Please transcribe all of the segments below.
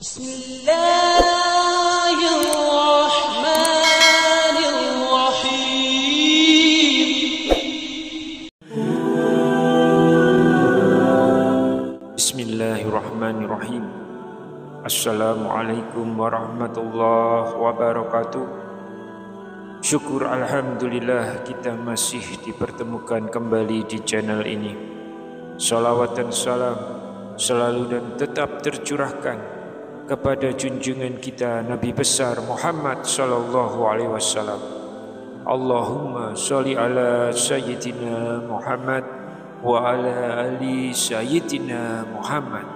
Bismillahirrahmanirrahim. Assalamualaikum warahmatullahi wabarakatuh. Syukur alhamdulillah kita masih dipertemukan kembali di channel ini. Salawat dan salam selalu dan tetap tercurahkan kepada junjungan kita Nabi besar Muhammad sallallahu alaihi wasallam. Allahumma sholli ala sayyidina Muhammad wa ala ali sayyidina Muhammad.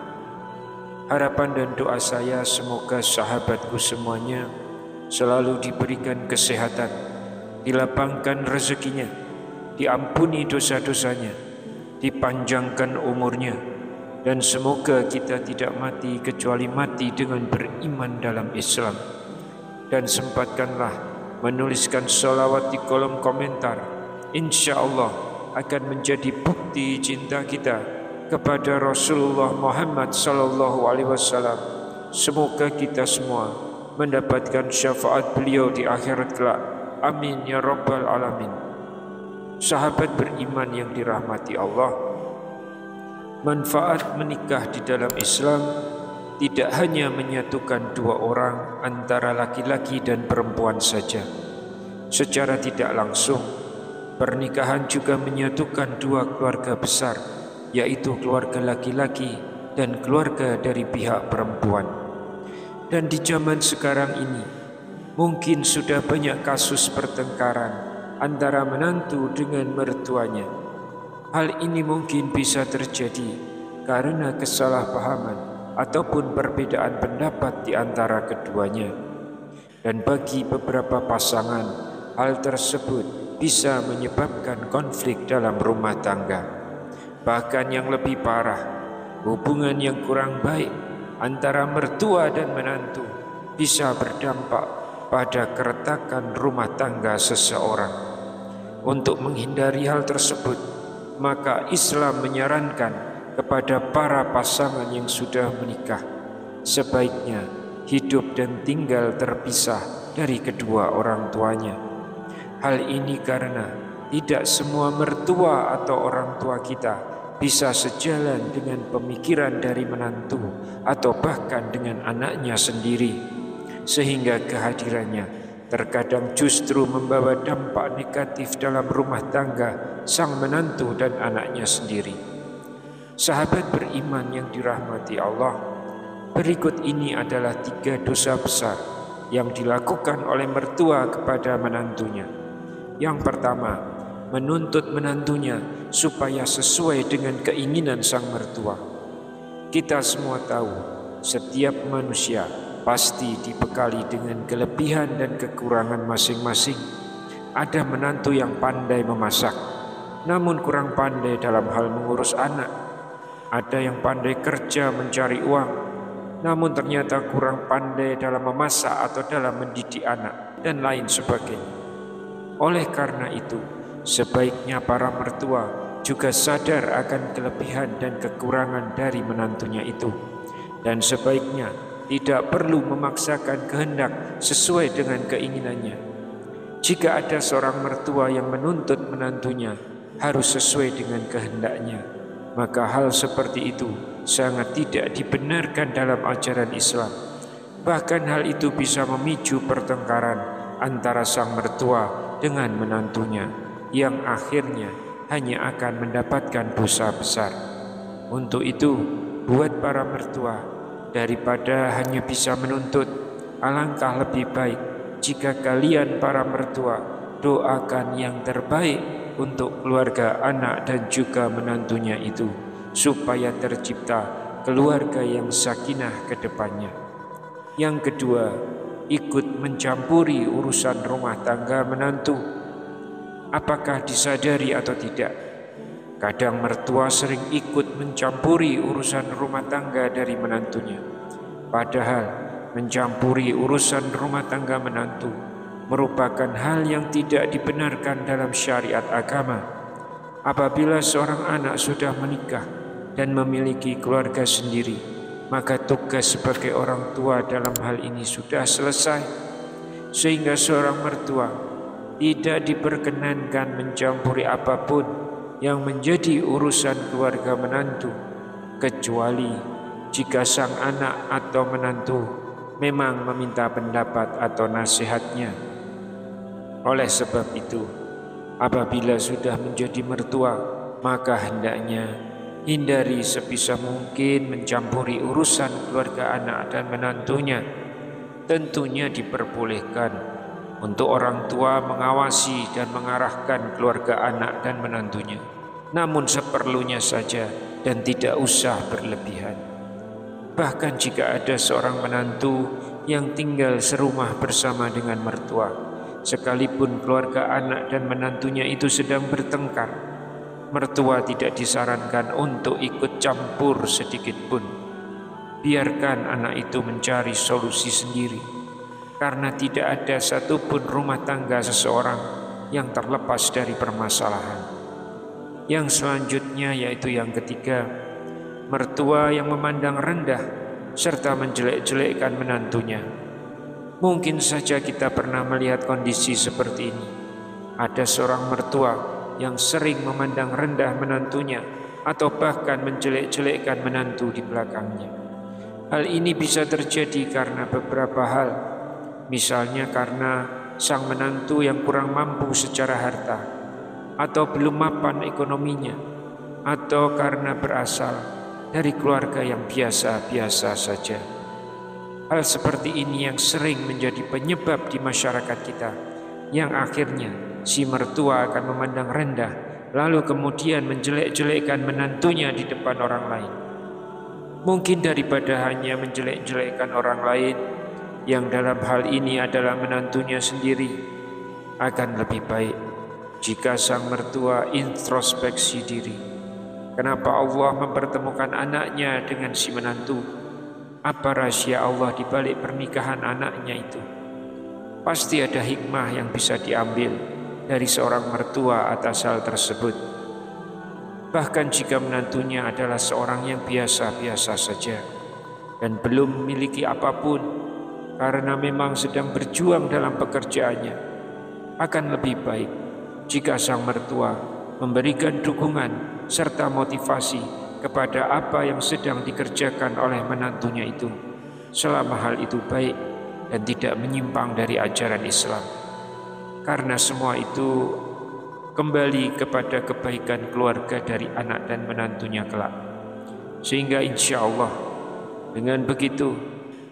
Harapan dan doa saya semoga sahabatku semuanya selalu diberikan kesehatan, dilapangkan rezekinya, diampuni dosa-dosanya, dipanjangkan umurnya, dan semoga kita tidak mati kecuali mati dengan beriman dalam Islam. Dan sempatkanlah menuliskan sholawat di kolom komentar. Insya Allah akan menjadi bukti cinta kita kepada Rasulullah Muhammad sallallahu alaihi wasallam. Semoga kita semua mendapatkan syafaat beliau di akhirat kelak. Amin ya rabbal alamin. Sahabat beriman yang dirahmati Allah, manfaat menikah di dalam Islam tidak hanya menyatukan dua orang antara laki-laki dan perempuan saja. Secara tidak langsung, pernikahan juga menyatukan dua keluarga besar, yaitu keluarga laki-laki dan keluarga dari pihak perempuan. Dan di zaman sekarang ini, mungkin sudah banyak kasus pertengkaran antara menantu dengan mertuanya. Hal ini mungkin bisa terjadi karena kesalahpahaman ataupun perbedaan pendapat di antara keduanya. Dan bagi beberapa pasangan, hal tersebut bisa menyebabkan konflik dalam rumah tangga. Bahkan yang lebih parah, hubungan yang kurang baik antara mertua dan menantu bisa berdampak pada keretakan rumah tangga seseorang. Untuk menghindari hal tersebut, maka Islam menyarankan kepada para pasangan yang sudah menikah, sebaiknya hidup dan tinggal terpisah dari kedua orang tuanya. Hal ini karena tidak semua mertua atau orang tua kita bisa sejalan dengan pemikiran dari menantu atau bahkan dengan anaknya sendiri, sehingga kehadirannya terkadang justru membawa dampak negatif dalam rumah tangga sang menantu dan anaknya sendiri. Sahabat beriman yang dirahmati Allah, berikut ini adalah 3 dosa besar yang dilakukan oleh mertua kepada menantunya. Yang pertama, menuntut menantunya supaya sesuai dengan keinginan sang mertua. Kita semua tahu, setiap manusia pasti dibekali dengan kelebihan dan kekurangan masing-masing. Ada menantu yang pandai memasak, namun kurang pandai dalam hal mengurus anak. Ada yang pandai kerja mencari uang, namun ternyata kurang pandai dalam memasak atau dalam mendidik anak, dan lain sebagainya. Oleh karena itu, sebaiknya para mertua juga sadar akan kelebihan dan kekurangan dari menantunya itu, dan sebaiknya tidak perlu memaksakan kehendak sesuai dengan keinginannya. Jika ada seorang mertua yang menuntut menantunya harus sesuai dengan kehendaknya, maka hal seperti itu sangat tidak dibenarkan dalam ajaran Islam. Bahkan hal itu bisa memicu pertengkaran antara sang mertua dengan menantunya, yang akhirnya hanya akan mendapatkan dosa besar. Untuk itu, buat para mertua, daripada hanya bisa menuntut, alangkah lebih baik jika kalian para mertua doakan yang terbaik untuk keluarga anak dan juga menantunya itu, supaya tercipta keluarga yang sakinah ke depannya. Yang kedua, ikut mencampuri urusan rumah tangga menantu. Apakah disadari atau tidak, kadang mertua sering ikut mencampuri urusan rumah tangga dari menantunya. Padahal mencampuri urusan rumah tangga menantu merupakan hal yang tidak dibenarkan dalam syariat agama. Apabila seorang anak sudah menikah dan memiliki keluarga sendiri, maka tugas sebagai orang tua dalam hal ini sudah selesai, sehingga seorang mertua tidak diperkenankan mencampuri apapun yang menjadi urusan keluarga menantu, kecuali jika sang anak atau menantu memang meminta pendapat atau nasihatnya. Oleh sebab itu, apabila sudah menjadi mertua, maka hendaknya hindari sebisa mungkin mencampuri urusan keluarga anak dan menantunya. Tentunya diperbolehkan untuk orang tua mengawasi dan mengarahkan keluarga anak dan menantunya, namun seperlunya saja dan tidak usah berlebihan. Bahkan jika ada seorang menantu yang tinggal serumah bersama dengan mertua, sekalipun keluarga anak dan menantunya itu sedang bertengkar, mertua tidak disarankan untuk ikut campur sedikit pun. Biarkan anak itu mencari solusi sendiri, karena tidak ada satupun rumah tangga seseorang yang terlepas dari permasalahan. Yang selanjutnya yaitu yang ketiga, mertua yang memandang rendah serta menjelek-jelekkan menantunya. Mungkin saja kita pernah melihat kondisi seperti ini. Ada seorang mertua yang sering memandang rendah menantunya atau bahkan menjelek-jelekkan menantu di belakangnya. Hal ini bisa terjadi karena beberapa hal. Misalnya karena sang menantu yang kurang mampu secara harta, atau belum mapan ekonominya, atau karena berasal dari keluarga yang biasa-biasa saja. Hal seperti ini yang sering menjadi penyebab di masyarakat kita, yang akhirnya si mertua akan memandang rendah, lalu kemudian menjelek-jelekkan menantunya di depan orang lain. Mungkin daripada hanya menjelek-jelekkan orang lain, yang dalam hal ini adalah menantunya sendiri, akan lebih baik jika sang mertua introspeksi diri. Kenapa Allah mempertemukan anaknya dengan si menantu? Apa rahasia Allah di balik pernikahan anaknya itu? Pasti ada hikmah yang bisa diambil dari seorang mertua atas hal tersebut. Bahkan jika menantunya adalah seorang yang biasa-biasa saja dan belum memiliki apapun, karena memang sedang berjuang dalam pekerjaannya, akan lebih baik jika sang mertua memberikan dukungan serta motivasi kepada apa yang sedang dikerjakan oleh menantunya itu, selama hal itu baik dan tidak menyimpang dari ajaran Islam. Karena semua itu kembali kepada kebaikan keluarga dari anak dan menantunya kelak. Sehingga insya Allah dengan begitu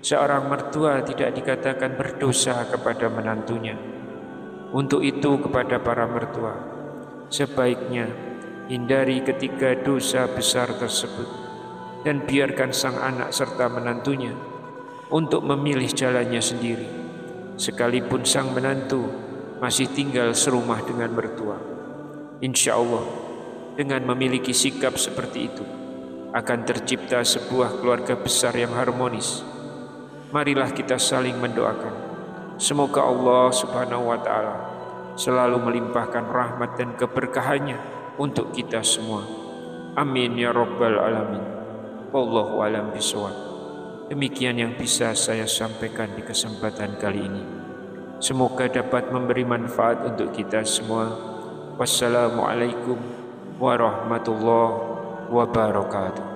seorang mertua tidak dikatakan berdosa kepada menantunya. Untuk itu kepada para mertua, sebaiknya hindari ketiga dosa besar tersebut dan biarkan sang anak serta menantunya untuk memilih jalannya sendiri, sekalipun sang menantu masih tinggal serumah dengan mertua. Insya Allah dengan memiliki sikap seperti itu akan tercipta sebuah keluarga besar yang harmonis. Marilah kita saling mendoakan. Semoga Allah Subhanahu wa Ta'ala selalu melimpahkan rahmat dan keberkahannya untuk kita semua. Amin ya Rabbal Alamin. Wallahu a'lam bishawab. Demikian yang bisa saya sampaikan di kesempatan kali ini. Semoga dapat memberi manfaat untuk kita semua. Wassalamualaikum warahmatullahi wabarakatuh.